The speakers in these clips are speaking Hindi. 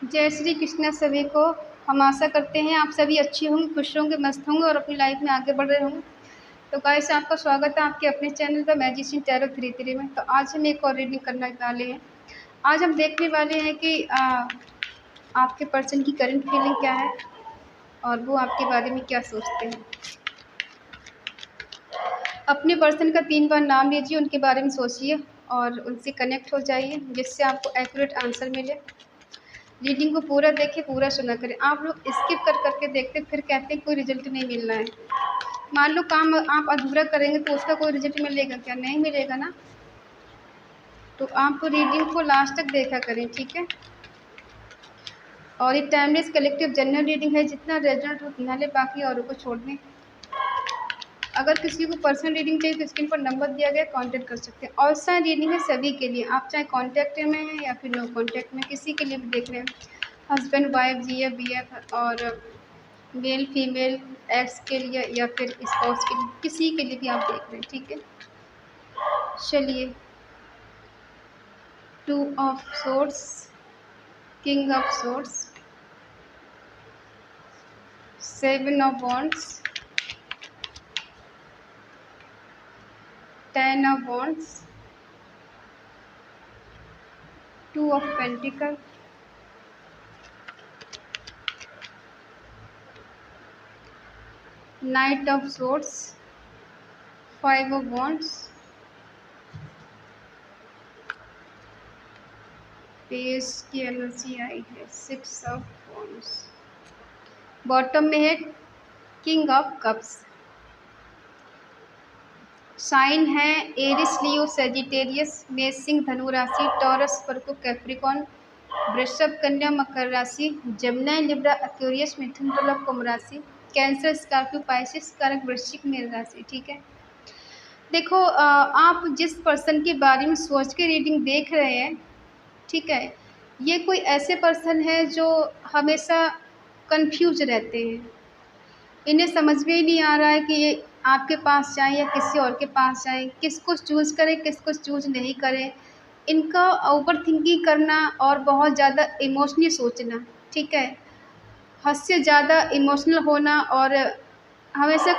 जय श्री कृष्ण सभी को। हम आशा करते हैं आप सभी अच्छे होंगे, खुश होंगे, मस्त होंगे और अपनी लाइफ में आगे बढ़ रहे होंगे। तो गाइस, आपका स्वागत है आपके अपने चैनल पर मैजिशियन टैरो 33 में। तो आज हम एक और रीडिंग करने वाले हैं। आज हम देखने वाले हैं कि आपके पर्सन की करंट फीलिंग क्या है और वो आपके बारे में क्या सोचते हैं। अपने पर्सन का 3 बार नाम लीजिए, उनके बारे में सोचिए और उनसे कनेक्ट हो जाइए, जिससे आपको एक्यूरेट आंसर मिले। रीडिंग को पूरा देखें, पूरा सुना करें। आप लोग स्किप कर करके देखते फिर कहते हैं कोई रिजल्ट नहीं मिलना है। मान लो काम आप अधूरा करेंगे तो उसका कोई रिजल्ट मिलेगा क्या? नहीं मिलेगा ना। तो आप रीडिंग को लास्ट तक देखा करें, ठीक है। और ये टाइमलेस कलेक्टिव जनरल रीडिंग है, जितना रेजल्ट उतना ले, बाकी औरों को छोड़ दें। अगर किसी को पर्सनल रीडिंग चाहिए तो स्क्रीन पर नंबर दिया गया, कांटेक्ट कर सकते हैं। और सारी रीडिंग है सभी के लिए, आप चाहे कांटेक्ट में हैं या फिर नो कांटेक्ट में, किसी के लिए भी देख रहे हैं। हस्बैंड वाइफ, जीएफ बीएफ और मेल फीमेल, एक्स के लिए या फिर स्पाउस के लिए, किसी के लिए भी आप देख रहे हैं, ठीक है। चलिए, 2 of swords, king of swords, 7 of wands, 10 of wands, 2 of pentacle, night of swords, 5 of wands, page की एनर्जी आई है, 6 ऑफ वॉन्ड्स। बॉटम में है किंग ऑफ कप्स। साइन है एरिस, लियो, सेजिटेरियस, मेष, सिंह, धनु राशि, टॉरस, वर्गो, कैप्रिकॉन, वृषभ, कन्या, मकर राशि, जमुना, लिब्रा, एक्वेरियस, मिथुन, तुला, कुंभ राशि, कैंसर, स्कॉर्पियो, पाइसेस, कर्क, वृश्चिक, मीन राशि, ठीक है। देखो, आप जिस पर्सन के बारे में सोच के रीडिंग देख रहे हैं, ठीक है, ये कोई ऐसे पर्सन है जो हमेशा कंफ्यूज रहते हैं। इन्हें समझ में ही नहीं आ रहा है कि ये आपके पास जाएं या किसी और के पास जाएं, किसको चूज़ करें, किसको चूज़ नहीं करें। इनका ओवर थिंकिंग करना और बहुत ज़्यादा इमोशनली सोचना, ठीक है, हद से ज़्यादा इमोशनल होना और हमेशा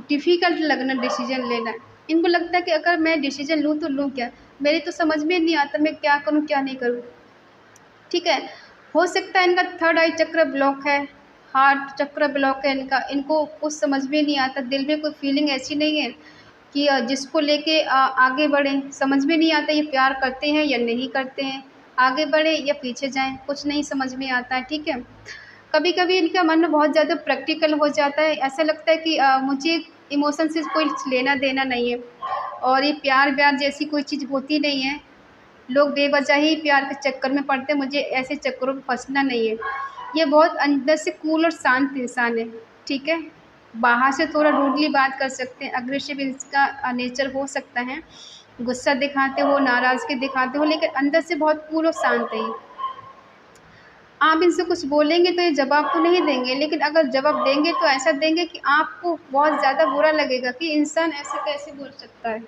डिफ़िकल्ट लगना डिसीजन लेना। इनको लगता है कि अगर मैं डिसीजन लूँ तो लूँ क्या, मेरी तो समझ में नहीं आता मैं क्या करूँ क्या नहीं करूँ, ठीक है। हो सकता है इनका थर्ड आई चक्र ब्लॉक है, हार्ट चक्र ब्लॉक है इनका। इनको कुछ समझ में नहीं आता, दिल में कोई फीलिंग ऐसी नहीं है कि जिसको लेके आगे बढ़ें। समझ में नहीं आता ये प्यार करते हैं या नहीं करते हैं, आगे बढ़े या पीछे जाएं, कुछ नहीं समझ में आता है, ठीक है। कभी कभी इनका मन बहुत ज़्यादा प्रैक्टिकल हो जाता है, ऐसा लगता है कि मुझे इमोशन से कोई लेना देना नहीं है और ये प्यार व्यार जैसी कोई चीज़ होती नहीं है। लोग बेवजह ही प्यार के चक्कर में पड़ते हैं, मुझे ऐसे चक्करों में फंसना नहीं है। ये बहुत अंदर से कूल और शांत इंसान है, ठीक है। बाहर से थोड़ा रूडली बात कर सकते हैं, अग्रेसिव इसका नेचर हो सकता है, गुस्सा दिखाते हो, नाराज़गी दिखाते हो, लेकिन अंदर से बहुत कूल और शांत है। आप इनसे कुछ बोलेंगे तो ये जवाब तो नहीं देंगे, लेकिन अगर जवाब देंगे तो ऐसा देंगे कि आपको बहुत ज़्यादा बुरा लगेगा कि इंसान ऐसे कैसे बोल सकता है,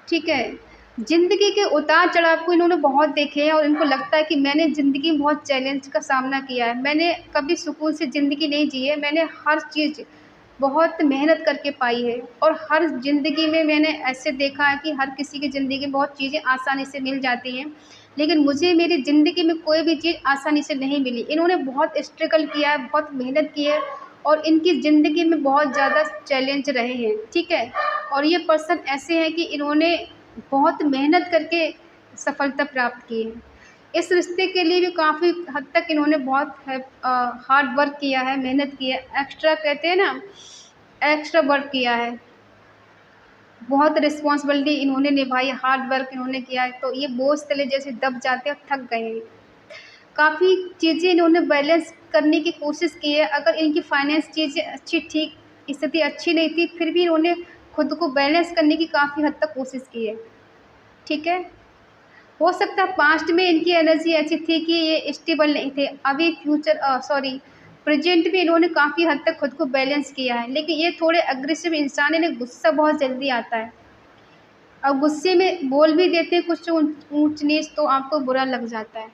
ठीक है। ज़िंदगी के उतार चढ़ाव को इन्होंने बहुत देखे हैं और इनको लगता है कि मैंने ज़िंदगी में बहुत चैलेंज का सामना किया है, मैंने कभी सुकून से ज़िंदगी नहीं जी है, मैंने हर चीज़ बहुत मेहनत करके पाई है। और हर ज़िंदगी में मैंने ऐसे देखा है कि हर किसी की ज़िंदगी में बहुत चीज़ें आसानी से मिल जाती हैं, लेकिन मुझे मेरी ज़िंदगी में कोई भी चीज़ आसानी से नहीं मिली। इन्होंने बहुत स्ट्रगल किया है, बहुत मेहनत की है और इनकी ज़िंदगी में बहुत ज़्यादा चैलेंज रहे हैं, ठीक है। और ये पर्सन ऐसे हैं कि इन्होंने बहुत मेहनत करके सफलता प्राप्त की है। इस रिश्ते के लिए भी काफ़ी हद तक इन्होंने बहुत हार्ड वर्क किया है, मेहनत की है, एक्स्ट्रा कहते हैं ना, एक्स्ट्रा वर्क किया है, बहुत रिस्पॉन्सिबिलिटी इन्होंने निभाई, हार्ड वर्क इन्होंने किया है। तो ये बोझ तले जैसे दब जाते और थक गए हैं। काफ़ी चीज़ें इन्होंने बैलेंस करने की कोशिश की है। अगर इनकी फाइनेंस चीज़ें अच्छी ठीक स्थिति अच्छी नहीं थी, फिर भी इन्होंने खुद को बैलेंस करने की काफ़ी हद तक कोशिश की है, ठीक है। हो सकता है पास्ट में इनकी एनर्जी ऐसी थी कि ये स्टेबल नहीं थे, अभी प्रेजेंट में इन्होंने काफ़ी हद तक खुद को बैलेंस किया है, लेकिन ये थोड़े अग्रेसिव इंसान है, इन्हें गुस्सा बहुत जल्दी आता है और गुस्से में बोल भी देते हैं कुछ ऊंच नीच तो आपको बुरा लग जाता है।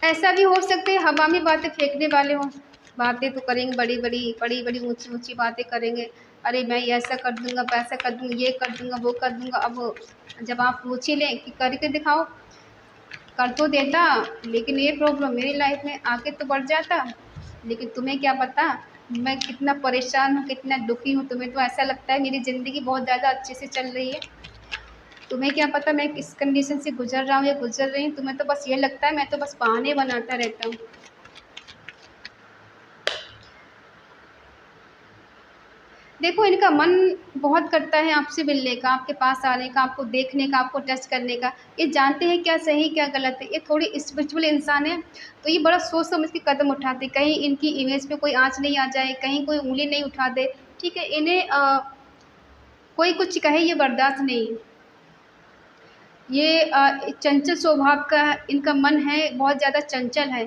ऐसा भी हो सकता है हवा में बातें फेंकने वाले हों। बातें तो करेंगे, बड़ी बड़ी ऊंची ऊंची बातें करेंगे। अरे मैं ये ऐसा कर दूंगा, वैसा कर दूंगा, ये कर दूंगा, वो कर दूंगा। अब जब आप पूछ ही लें कि करके दिखाओ, कर तो देता, लेकिन ये प्रॉब्लम मेरी लाइफ में आके तो बढ़ जाता। लेकिन तुम्हें क्या पता मैं कितना परेशान हूँ, कितना दुखी हूँ। तुम्हें तो ऐसा लगता है मेरी ज़िंदगी बहुत ज़्यादा अच्छे से चल रही है। तुम्हें क्या पता मैं किस कंडीशन से गुजर रहा हूँ या गुजर रही हूँ। तुम्हें तो बस ये लगता है मैं तो बस बहाने बनाता रहता हूँ। देखो, इनका मन बहुत करता है आपसे मिलने का, आपके पास आने का, आपको देखने का, आपको टच करने का। ये जानते हैं क्या सही क्या गलत है। ये थोड़ी स्पिरिचुअल इंसान है, तो ये बड़ा सोच समझ के कदम उठाते, कहीं इनकी इमेज पे कोई आँच नहीं आ जाए, कहीं कोई उँगली नहीं उठा दे। ठीक है, इन्हें कोई कुछ कहे ये बर्दाश्त नहीं। ये चंचल स्वभाव का इनका मन है, बहुत ज़्यादा चंचल है,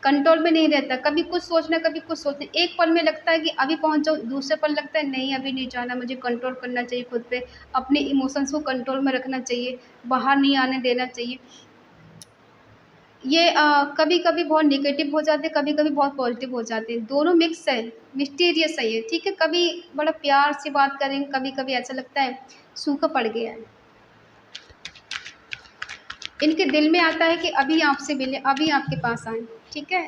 कंट्रोल में नहीं रहता। कभी कुछ सोचना, कभी कुछ सोचना। एक पल में लगता है कि अभी पहुंच जाऊँ, दूसरे पल लगता है नहीं अभी नहीं जाना, मुझे कंट्रोल करना चाहिए खुद पे, अपने इमोशंस को कंट्रोल में रखना चाहिए, बाहर नहीं आने देना चाहिए। ये कभी कभी बहुत निगेटिव हो जाते हैं, कभी कभी बहुत पॉजिटिव हो जाते हैं, दोनों मिक्स है, मिस्टीरियस है ये। ठीक है, कभी बड़ा प्यार से बात करेंगे, कभी कभी ऐसा लगता है सूखा पड़ गया है। इनके दिल में आता है कि अभी आपसे मिले, अभी आपके पास आए। ठीक है,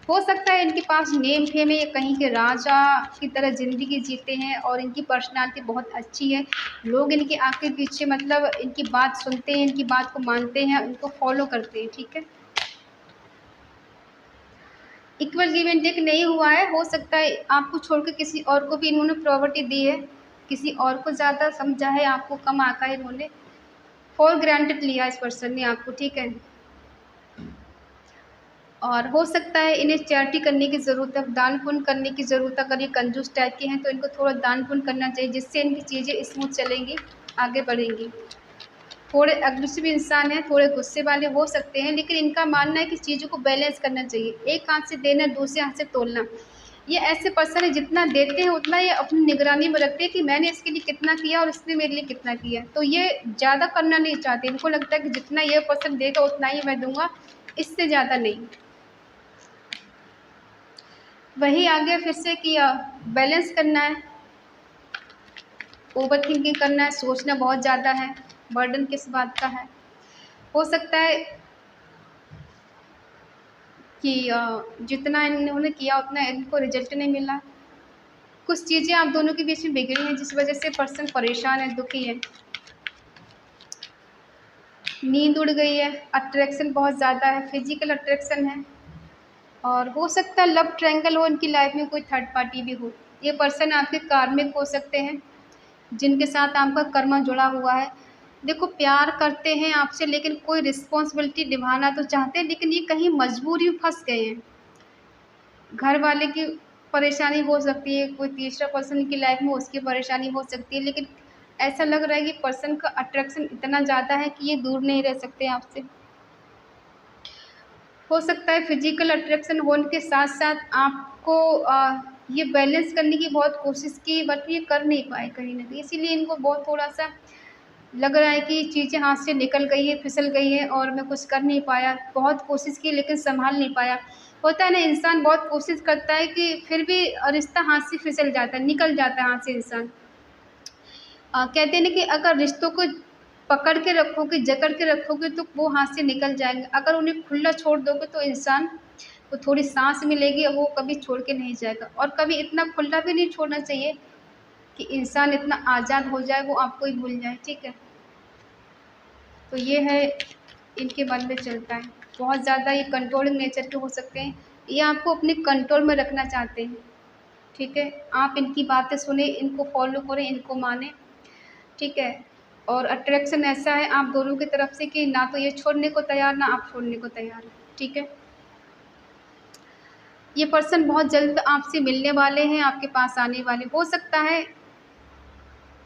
हो सकता है इनके पास नेम फेम है, ये कहीं के राजा की तरह ज़िंदगी जीते हैं और इनकी पर्सनालिटी बहुत अच्छी है। लोग इनके आगे पीछे मतलब इनकी बात सुनते हैं, इनकी बात को मानते हैं, इनको फॉलो करते हैं। ठीक है, इक्वल गिव एंड टेक नहीं हुआ है। हो सकता है आपको छोड़ के किसी और को भी इन्होंने प्रॉपर्टी दी है, किसी और को ज़्यादा समझा है, आपको कम आका है। इन्होंने फॉर ग्रांटेड लिया इस पर्सन ने आपको। ठीक है, और हो सकता है इन्हें चैरिटी करने की ज़रूरत है, दान पुण्य करने की ज़रूरत है। अगर ये कंजूस टाइप के हैं तो इनको थोड़ा दान पुण्य करना चाहिए, जिससे इनकी चीज़ें स्मूथ चलेंगी, आगे बढ़ेंगी। थोड़े अग्रेसिव इंसान हैं, थोड़े गुस्से वाले हो सकते हैं, लेकिन इनका मानना है कि चीज़ों को बैलेंस करना चाहिए। एक हाथ से देना, दूसरे हाथ से तोलना। ये ऐसे पर्सन है जितना देते हैं उतना ये अपनी निगरानी में रखते हैं कि मैंने इसके लिए कितना किया और इसने मेरे लिए कितना किया। तो ये ज़्यादा करना नहीं चाहते। इनको लगता है कि जितना ये पर्सन देगा उतना ही मैं दूंगा, इससे ज़्यादा नहीं। वही आ गया फिर से कि बैलेंस करना है, ओवर थिंकिंग करना है, सोचना बहुत ज़्यादा है। बर्डन किस बात का है। हो सकता है कि जितना इन्होंने किया उतना इनको रिजल्ट नहीं मिला। कुछ चीज़ें आप दोनों के बीच में बिगड़ी हैं जिस वजह से पर्सन परेशान है, दुखी है। नींद उड़ गई है, अट्रैक्शन बहुत ज़्यादा है, फिजिकल अट्रैक्शन है। और हो सकता है लव ट्रायंगल हो इनकी लाइफ में, कोई थर्ड पार्टी भी हो। ये पर्सन आपके कार्मिक हो सकते हैं, जिनके साथ आपका कर्मा जुड़ा हुआ है। देखो, प्यार करते हैं आपसे, लेकिन कोई रिस्पॉन्सिबिलिटी निभाना तो चाहते हैं, लेकिन ये कहीं मजबूरी में फंस गए हैं। घर वाले की परेशानी हो सकती है, कोई तीसरा पर्सन की लाइफ में उसकी परेशानी हो सकती है, लेकिन ऐसा लग रहा है कि पर्सन का अट्रैक्शन इतना ज़्यादा है कि ये दूर नहीं रह सकते आपसे। हो सकता है फिजिकल अट्रैक्शन होने के साथ साथ आपको ये बैलेंस करने की बहुत कोशिश की, बट ये कर नहीं पाए कहीं ना कहीं। इसीलिए इनको बहुत थोड़ा सा लग रहा है कि चीज़ें हाथ से निकल गई है, फिसल गई है और मैं कुछ कर नहीं पाया। बहुत कोशिश की लेकिन संभाल नहीं पाया। होता है ना, इंसान बहुत कोशिश करता है कि फिर भी रिश्ता हाथ से फिसल जाता है, निकल जाता है हाथ से इंसान। कहते हैं ना कि अगर रिश्तों को पकड़ के रखोगे, जकड़ के रखोगे तो वो हाथ से निकल जाएंगे। अगर उन्हें खुला छोड़ दोगे तो इंसान को थोड़ी सांस मिलेगी और वो कभी छोड़ के नहीं जाएगा। और कभी इतना खुला भी नहीं छोड़ना चाहिए कि इंसान इतना आज़ाद हो जाए वो आपको ही भूल जाए। ठीक है, तो ये है इनके मन में चलता है। बहुत ज़्यादा ये कंट्रोलिंग नेचर के हो सकते हैं, ये आपको अपने कंट्रोल में रखना चाहते हैं। ठीक है, आप इनकी बातें सुने, इनको फॉलो करें, इनको माने। ठीक है, और अट्रैक्शन ऐसा है आप दोनों की तरफ से कि ना तो ये छोड़ने को तैयार, ना आप छोड़ने को तैयार हैं। ठीक है, ये पर्सन बहुत जल्द आपसे मिलने वाले हैं, आपके पास आने वाले। हो सकता है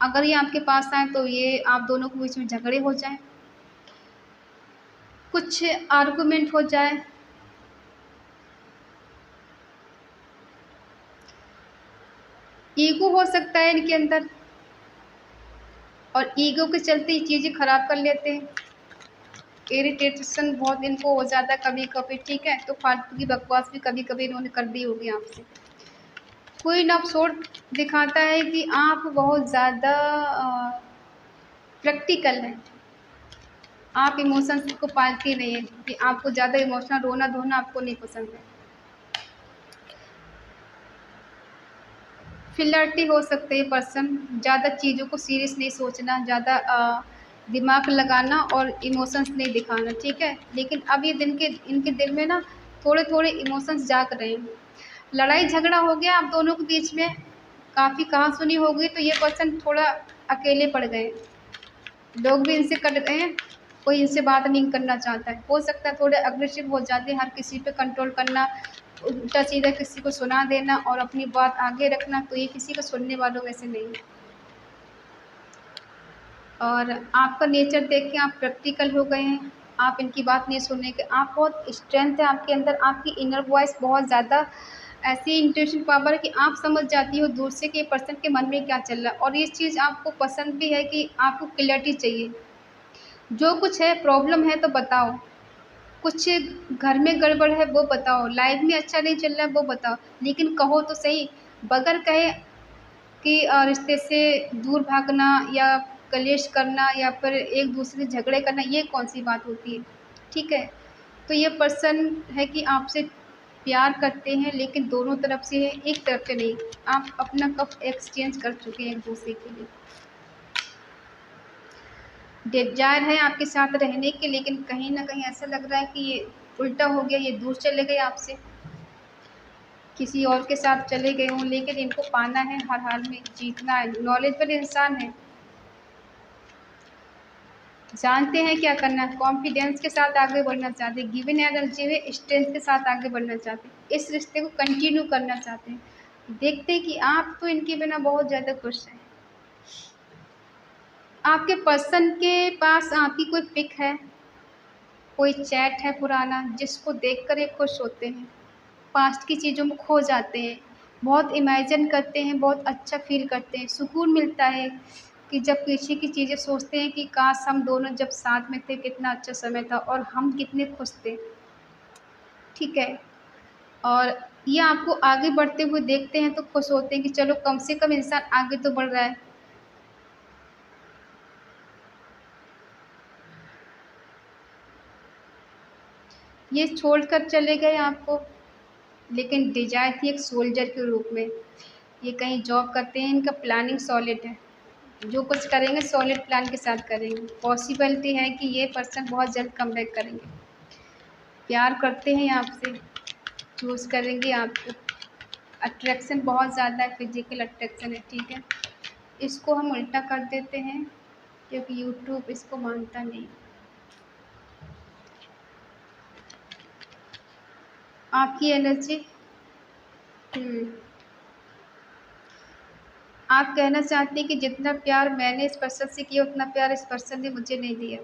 अगर ये आपके पास आए तो ये आप दोनों के बीच में झगड़े हो जाए, कुछ आर्गुमेंट हो जाए। ईगो हो सकता है इनके अंदर, और ईगो के चलते ये चीज़ें ख़राब कर लेते हैं। इरिटेशन बहुत इनको हो जाता है कभी कभी, ठीक है। तो फालतू की बकवास भी कभी कभी इन्होंने कर दी होगी आपसे। कोई ना सोच दिखाता है कि आप बहुत ज़्यादा प्रैक्टिकल हैं, आप इमोशंस को पालती नहीं है, कि आपको ज़्यादा इमोशनल रोना धोना आपको नहीं पसंद है। फ्लर्टी हो सकते हैं पर्सन, ज़्यादा चीज़ों को सीरियस नहीं सोचना, ज़्यादा दिमाग लगाना और इमोशंस नहीं दिखाना, ठीक है। लेकिन अब ये इनके दिल में ना थोड़े थोड़े इमोशंस जाग रहे हैं। लड़ाई झगड़ा हो गया आप दोनों के बीच में, काफ़ी कहा सुनी हो गई, तो ये पर्सन थोड़ा अकेले पड़ गए, लोग भी इनसे कट गए हैं, कोई इनसे बात नहीं करना चाहता है। हो सकता है थोड़े अग्रेसिव हो जाते हैं, हर किसी पे कंट्रोल करना, उल्टा सीधा किसी को सुना देना और अपनी बात आगे रखना, तो ये किसी को सुनने वालों में से नहीं है। और आपका नेचर देख के आप प्रैक्टिकल हो गए हैं, आप इनकी बात नहीं सुनने के, आप बहुत स्ट्रेंथ है आपके अंदर, आपकी इनर वॉइस बहुत ज़्यादा ऐसी इंट्यूशन पावर है कि आप समझ जाती हो दूर से कि पर्सन के मन में क्या चल रहा है। और ये चीज़ आपको पसंद भी है कि आपको क्लैरिटी चाहिए, जो कुछ है प्रॉब्लम है तो बताओ, कुछ घर में गड़बड़ है वो बताओ, लाइफ में अच्छा नहीं चल रहा है वो बताओ, लेकिन कहो तो सही। बगैर कहे कि रिश्ते से दूर भागना या कलेश करना या फिर एक दूसरे से झगड़े करना, ये कौन सी बात होती है, ठीक है। तो ये पर्सन है कि आपसे प्यार करते हैं, लेकिन दोनों तरफ से है, एक तरफ से नहीं। आप अपना कप एक्सचेंज कर चुके हैं एक दूसरे के लिए, डिजायर है आपके साथ रहने के, लेकिन कहीं ना कहीं ऐसा लग रहा है कि ये उल्टा हो गया, ये दूर चले गए आपसे, किसी और के साथ चले गए हों, लेकिन इनको पाना है, हर हाल में जीतना है। नॉलेजेबल इंसान है, जानते हैं क्या करना है, कॉन्फिडेंस के साथ आगे बढ़ना चाहते हैं, गिवन एनर्जी में स्ट्रेंथ के साथ आगे बढ़ना चाहते हैं, इस रिश्ते को कंटिन्यू करना चाहते हैं। देखते हैं कि आप तो इनके बिना बहुत ज़्यादा खुश हैं। आपके पर्सन के पास आपकी कोई पिक है, कोई चैट है पुराना, जिसको देखकर ये खुश होते हैं, पास्ट की चीज़ों में खो जाते हैं, बहुत इमेजिन करते हैं, बहुत अच्छा फील करते हैं, सुकून मिलता है कि जब पीछे की चीज़ें सोचते हैं कि काश हम दोनों जब साथ में थे कितना अच्छा समय था और हम कितने खुश थे, ठीक है। और ये आपको आगे बढ़ते हुए देखते हैं तो खुश होते हैं कि चलो कम से कम इंसान आगे तो बढ़ रहा है। ये छोड़कर चले गए आपको, लेकिन डिजायर थी एक सोल्जर के रूप में। ये कहीं जॉब करते हैं, इनका प्लानिंग सॉलिड है, जो कुछ करेंगे सॉलिड प्लान के साथ करेंगे। पॉसिबिलिटी है कि ये पर्सन बहुत जल्द कमबैक करेंगे, प्यार करते हैं आपसे, चूज़ करेंगे आपको, अट्रैक्शन बहुत ज़्यादा है, फिजिकल अट्रैक्शन है, ठीक है। इसको हम उल्टा कर देते हैं क्योंकि यूट्यूब इसको मानता नहीं। आपकी एनर्जी, आप कहना चाहते हैं कि जितना प्यार मैंने इस पर्सन से किया उतना प्यार इस पर्सन ने मुझे नहीं दिया,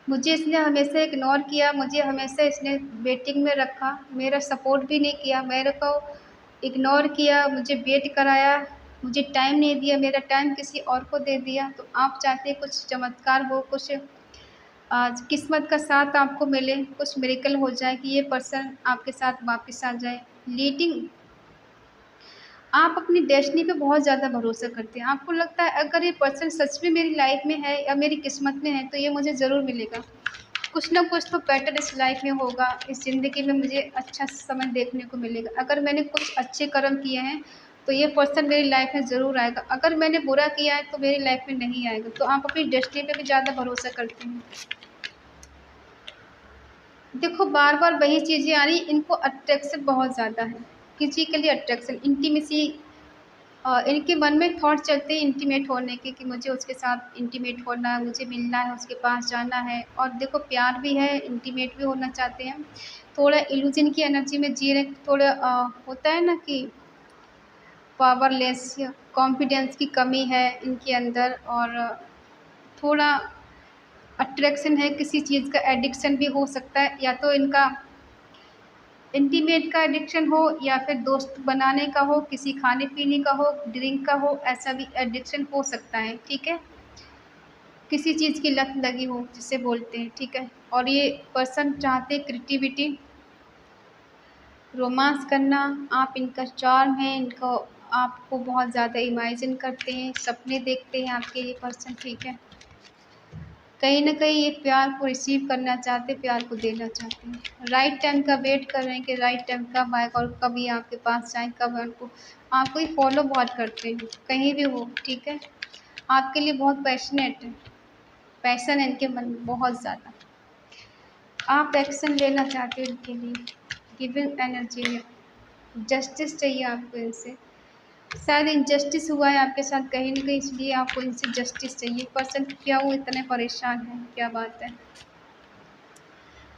मुझे इसने हमेशा इग्नोर किया, मुझे हमेशा इसने वेटिंग में रखा, मेरा सपोर्ट भी नहीं किया, मेरे को इग्नोर किया, मुझे वेट कराया, मुझे टाइम नहीं दिया, मेरा टाइम किसी और को दे दिया। तो आप चाहते हैं कुछ चमत्कार हो, कुछ किस्मत का साथ आपको मिले, कुछ मिरेकल हो जाए कि ये पर्सन आपके साथ वापस आ जाए। लीडिंग, आप अपनी डेस्टिनी पे बहुत ज़्यादा भरोसा करते हैं, आपको लगता है अगर ये पर्सन सच में मेरी लाइफ में है या मेरी किस्मत में है तो ये मुझे ज़रूर मिलेगा, कुछ ना कुछ तो बेटर इस लाइफ में होगा, इस ज़िंदगी में मुझे अच्छा समय देखने को मिलेगा। अगर मैंने कुछ अच्छे कर्म किए हैं तो ये पर्सन मेरी लाइफ में ज़रूर आएगा, अगर मैंने बुरा किया है तो मेरी लाइफ में नहीं आएगा। तो आप अपनी डेस्टिनी पे भी ज़्यादा भरोसा करते हैं। देखो बार बार वही चीज़ें आ रही, इनको अट्रैक्शन बहुत ज़्यादा है, फिजिकली अट्रैक्शन, इंटीमेसी, इनके मन में थॉट चलते हैं इंटीमेट होने के कि मुझे उसके साथ इंटीमेट होना है, मुझे मिलना है, उसके पास जाना है। और देखो प्यार भी है, इंटीमेट भी होना चाहते हैं, थोड़ा इल्यूजन की एनर्जी में जी रहे, थोड़ा होता है ना कि पावरलेस, कॉन्फिडेंस की कमी है इनके अंदर, और थोड़ा अट्रैक्शन है, किसी चीज़ का एडिक्शन भी हो सकता है, या तो इनका इंटीमेट का एडिक्शन हो या फिर दोस्त बनाने का हो, किसी खाने पीने का हो, ड्रिंक का हो, ऐसा भी एडिक्शन हो सकता है, ठीक है। किसी चीज़ की लत लगी हो जिसे बोलते हैं, ठीक है। और ये पर्सन चाहते क्रिएटिविटी, रोमांस करना, आप इनका चार्म है, इनको आपको बहुत ज़्यादा इमेजिन करते हैं, सपने देखते हैं आपके ये पर्सन, ठीक है। कहीं न कहीं ये प्यार को रिसीव करना चाहते हैं, प्यार को देना चाहते हैं। राइट टाइम का वेट कर रहे हैं कि राइट टाइम कब आएगा और कब ये आपके पास जाएँ, कब आपको ही फॉलो बहुत करते हैं, कहीं भी हो, ठीक है। आपके लिए बहुत पैशनेट है, पैशन है इनके मन में बहुत ज़्यादा। आप एक्शन लेना चाहते हो इनके लिए, गिविंग एनर्जी है, जस्टिस चाहिए आपको इनसे। शायद इनजस्टिस हुआ है आपके साथ कहीं न कहीं, इसलिए आपको इनसे जस्टिस चाहिए। पर्सन क्या वो इतने परेशान हैं, क्या बात है।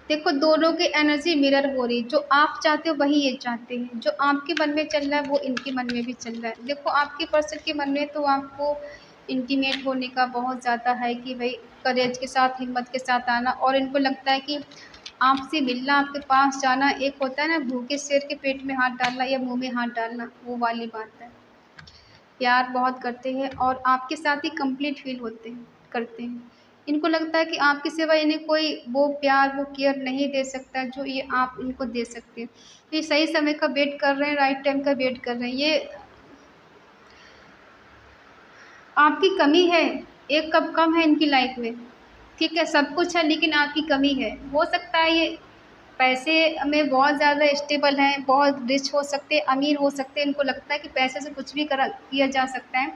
देखो दोनों की एनर्जी मिरर हो रही है, जो आप चाहते हो वही ये चाहते हैं, जो आपके मन में चल रहा है वो इनके मन में भी चल रहा है। देखो आपके पर्सन के मन में तो आपको इंटीमेट होने का बहुत ज़्यादा है कि भाई करेज के साथ, हिम्मत के साथ आना, और इनको लगता है कि आपसे मिलना, आपके पास जाना, एक होता है ना भूखे शेर के पेट में हाथ डालना या मुँह में हाथ डालना, वो वाली बात है। प्यार बहुत करते हैं और आपके साथ ही कंप्लीट फ़ील होते हैं करते हैं। इनको लगता है कि आपके सिवा इन्हें कोई वो प्यार, वो केयर नहीं दे सकता जो ये आप इनको दे सकते हैं। ये सही समय का वेट कर रहे हैं, राइट टाइम का वेट कर रहे हैं। ये आपकी कमी है, एक कप कम है इनकी लाइफ़ में, ठीक है? सब कुछ है लेकिन आपकी कमी है। हो सकता है ये पैसे में बहुत ज़्यादा स्टेबल हैं, बहुत रिच हो सकते हैं, अमीर हो सकते हैं, इनको लगता है कि पैसे से कुछ भी करा किया जा सकता है,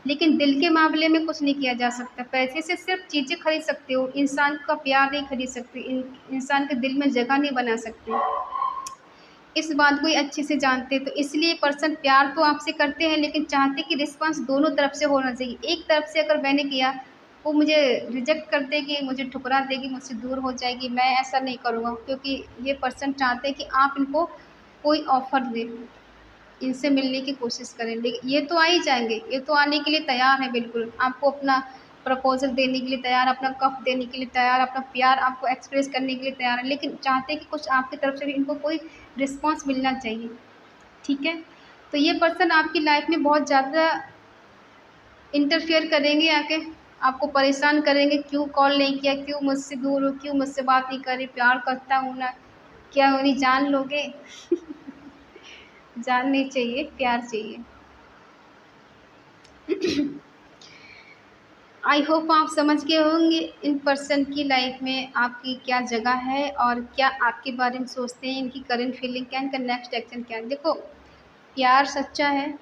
लेकिन दिल के मामले में कुछ नहीं किया जा सकता। पैसे से सिर्फ़ चीज़ें खरीद सकते हो, इंसान का प्यार नहीं खरीद सकते, इंसान के दिल में जगह नहीं बना सकते। इस बात को ये अच्छे से जानते हैं, तो इसलिए पर्सन प्यार तो आपसे करते हैं लेकिन चाहते हैं कि रिस्पॉन्स दोनों तरफ से होना चाहिए। एक तरफ से अगर मैंने किया, वो मुझे रिजेक्ट कर देगी, मुझे ठुकरा देगी, मुझसे दूर हो जाएगी, मैं ऐसा नहीं करूँगा, क्योंकि ये पर्सन चाहते हैं कि आप इनको कोई ऑफ़र दें, इनसे मिलने की कोशिश करें। लेकिन ये तो आ ही जाएँगे, ये तो आने के लिए तैयार हैं बिल्कुल, आपको अपना प्रपोज़ल देने के लिए तैयार, अपना कप देने के लिए तैयार, अपना प्यार आपको एक्सप्रेस करने के लिए तैयार हैं, लेकिन चाहते हैं कि कुछ आपकी तरफ से भी इनको कोई रिस्पॉन्स मिलना चाहिए, ठीक है? तो ये पर्सन आपकी लाइफ़ में बहुत ज़्यादा इंटरफेयर करेंगे आके, आपको परेशान करेंगे, क्यों कॉल नहीं किया, क्यों मुझसे दूर हो, क्यों मुझसे बात नहीं कर रही, प्यार करता हूँ ना, क्या मेरी जान लोगे? जान नहीं चाहिए, प्यार चाहिए। आई होप आप समझ गए होंगे इन पर्सन की लाइफ में आपकी क्या जगह है और क्या आपके बारे में सोचते हैं, इनकी करंट फीलिंग क्या है, इनका नेक्स्ट एक्शन क्या है। देखो प्यार सच्चा है,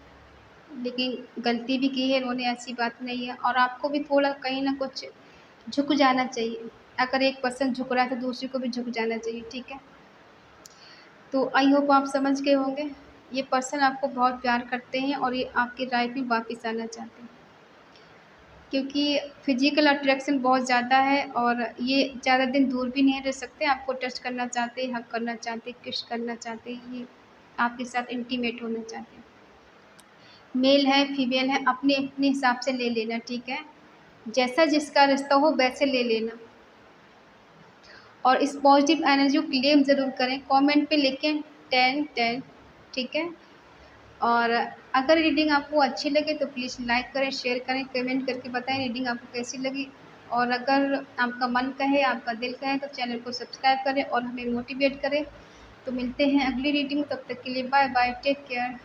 लेकिन गलती भी की है इन्होंने, ऐसी बात नहीं है, और आपको भी थोड़ा कहीं ना कुछ झुक जाना चाहिए। अगर एक पर्सन झुक रहा है तो दूसरे को भी झुक जाना चाहिए, ठीक है। तो आई होप आप समझ गए होंगे, ये पर्सन आपको बहुत प्यार करते हैं और ये आपकी लाइफ में वापस आना चाहते हैं, क्योंकि फिजिकल अट्रैक्शन बहुत ज़्यादा है और ये ज़्यादा दिन दूर भी नहीं रह सकते। आपको टच करना चाहते हैं, हग करना चाहते हैं, किस करना चाहते हैं, ये आपके साथ इंटीमेट होना चाहते हैं। मेल है, फीमेल है, अपने अपने हिसाब से ले लेना, ठीक है। जैसा जिसका रिश्ता हो वैसे ले लेना, और इस पॉजिटिव एनर्जी को क्लेम ज़रूर करें, कमेंट पे लिखें 10-10, ठीक है। और अगर रीडिंग आपको अच्छी लगे तो प्लीज़ लाइक करें, शेयर करें, कमेंट करके बताएं रीडिंग आपको कैसी लगी। और अगर आपका मन कहे, आपका दिल कहे तो चैनल को सब्सक्राइब करें और हमें मोटिवेट करें। तो मिलते हैं अगली रीडिंग में, तब तक के लिए बाय बाय, टेक केयर।